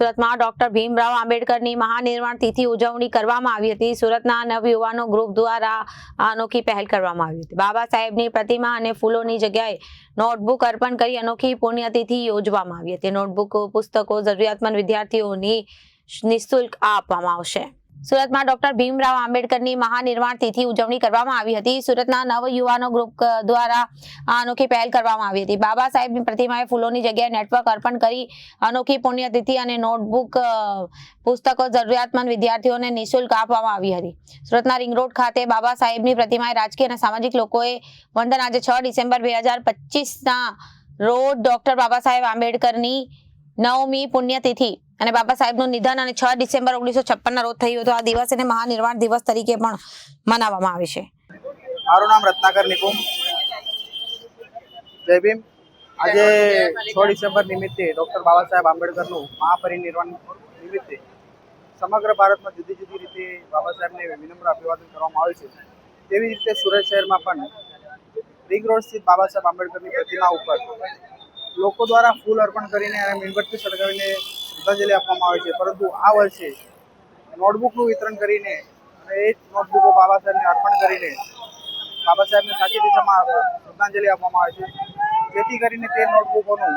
સુરતમાં ડોક્ટર ભીમરાવ આંબેડકરની મહાનિર્વાણ તિથિ ઉજવણી કરવામાં આવી હતી। સુરતના નવયુવાનો ગ્રુપ દ્વારા આ અનોખી પહેલ કરવામાં આવી હતી। બાબા સાહેબની પ્રતિમા અને ફૂલોની જગ્યાએ નોટબુક અર્પણ કરી અનોખી પુણ્યતિથિ યોજવામાં આવી હતી। નોટબુક પુસ્તકો જરૂરિયાતમંદ વિદ્યાર્થીઓની નિઃશુલ્ક આપવામાં આવશે। સુરતમાં ડોક્ટર ભીમરાવ આંબેડકરની મહાનિર્વાણ તિથિ ઉજવણી કરવામાં આવી હતી। સુરતના નવયુવાનો ગ્રુપ દ્વારા આ અનોખી પહેલ કરવામાં આવી હતી। બાબા સાહેબની પ્રતિમાએ ફૂલોની જગ્યાએ નેટવર્ક અર્પણ કરી અનોખી પુણ્યતિથિ અને નોટબુક પુસ્તકો જરૂરિયાતમંદ વિદ્યાર્થીઓને નિઃશુલ્ક આપવામાં આવી હતી। સુરતના રિંગ રોડ ખાતે બાબા સાહેબની પ્રતિમાએ રાજકીય અને સામાજિક લોકોએ વંદન। આજે 6 ડિસેમ્બર 2025ના રોજ ડોક્ટર બાબા સાહેબ આંબેડકરની 9મી પુણ્યતિથિ અને બાબા સાહેબનું નિધન અને 6 ડિસેમ્બર 1956ના રોજ થયું હતું। આ દિવસને મહાનિર્વાણ દિવસ તરીકે પણ મનાવવામાં આવે છે। મારું નામ રત્નાકર નિકુમ। જય ભીમ। આજે 6 ડિસેમ્બર નિમિત્તે ડૉક્ટર બાબા સાહેબ આંબેડકરનું મહાપરિનિર્વાણ નિમિત્તે સમગ્ર ભારતમાં જુદી જુદી રીતે બાબા સાહેબને વિનમ્ર અભિવાદન કરવામાં આવે છે। તેવી રીતે સુરત શહેરમાં પણ રિંગ રોડ સ્થિત બાબા સાહેબ આંબેડકરની પ્રતિમા ઉપર લોકો દ્વારા ફૂલ અર્પણ કરીને અને મીણબત્તી સળગાવીને શ્રદ્ધાંજલિ આપવામાં આવે છે। પરંતુ આ વર્ષે નોટબુકનું વિતરણ કરીને અને એ જ નોટબુકો બાબા સાહેબને અર્પણ કરીને બાબા સાહેબને સાચી દિશામાં શ્રદ્ધાંજલિ આપવામાં આવે છે, જેથી કરીને તે નોટબુકોનું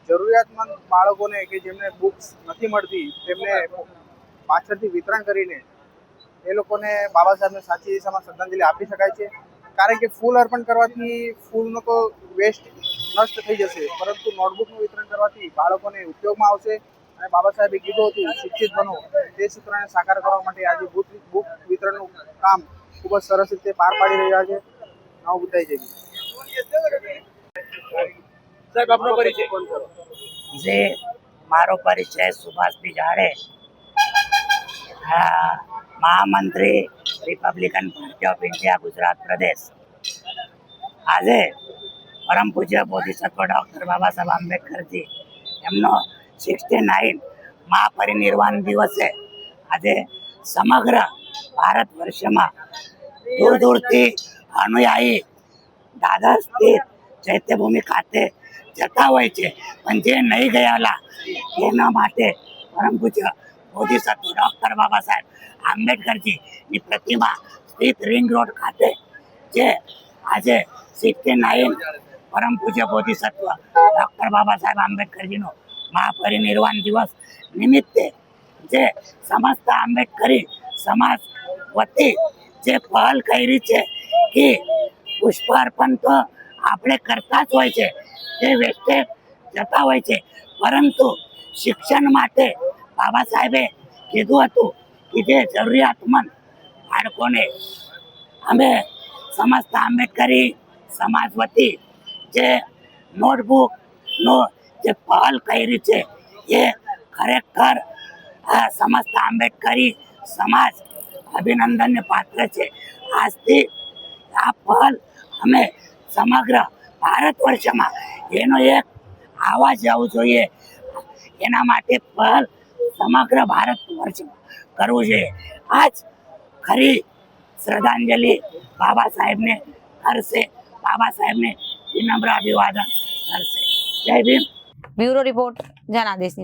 જરૂરિયાતમંદ બાળકોને કે જેમને બુક્સ નથી મળતી તેમને પાછળથી વિતરણ કરીને એ લોકોને બાબા સાહેબને સાચી દિશામાં શ્રદ્ધાંજલિ આપી શકાય છે। કારણ કે ફૂલ અર્પણ કરવાથી ફૂલનો તો વેસ્ટ નષ્ટ થઈ જશે, પરંતુ નોટબુકનું વિતરણ કરવાથી બાળકોને ઉપયોગમાં આવશે અને બાબા સાહેબે કીધું હતું શિક્ષિત બનો, તે સૂત્રને સાકાર કરવા માટે આજે બુક વિતરણનું કામ ખૂબ જ સરસ રીતે પાર પાડી રહ્યા છે। નવ બુદ્ધાઈ જય ભીમ। સાહેબ આપનો પરિચય જે મારો પરિચય સુભાષ જાડે, મહામંત્રી Republican party of India Gujarat પ્રદેશ। આજે પરમ પૂજ્ય બોધિસત્વ ડૉક્ટર બાબા સાહેબ આંબેડકરજી એમનો 69 મહાપરિનિર્વાણ દિવસે આજે સમગ્ર ભારત વર્ષમાં દૂર દૂરથી અનુયાયી દાદર સ્થિત ચૈત્યભૂમિ ખાતે જતા હોય છે, પણ જે નહીં ગયેલા એના માટે પરમ પૂજ્ય બોધિસત્વ ડૉક્ટર બાબા સાહેબ આંબેડકરજીની પ્રતિમા સ્થિત રિંગ રોડ ખાતે જે આજે 69 પરમ પૂજ્ય બોધિસત્વ ડૉક્ટર બાબા સાહેબ આંબેડકરજીનો મહાપરિનિર્વાણ દિવસ નિમિત્તે જે સમસ્ત આંબેડકરી સમાજ વતી જે પહેલ કરી છે કે પુષ્પ અર્પણ તો આપણે કરતા જ હોય છે, તે વેસ્ટેજ જતા હોય છે, પરંતુ શિક્ષણ માટે બાબા સાહેબે કીધું હતું કે જે જરૂરિયાતમંદ બાળકોને અમે સમસ્ત આંબેડકરી સમાજ વતી જે નોટબુકનો જે પહેલ કરી છે એ ખરેખર સમસ્ત આંબેડકરી સમાજ અભિનંદનને પાત્ર છે। આજથી આ પહેલ અમે સમગ્ર ભારત વર્ષમાં એનો એક આવાજ આવવું જોઈએ, એના માટે પહેલ સમગ્ર ભારત વર્ષમાં કરવું જોઈએ। આ જ ખરી શ્રદ્ધાંજલિ બાબા સાહેબને કરશે, બાબા સાહેબને વિનમ્ર અભિવાદન કરશે। જય Bhim. Bureau report Janadesh news.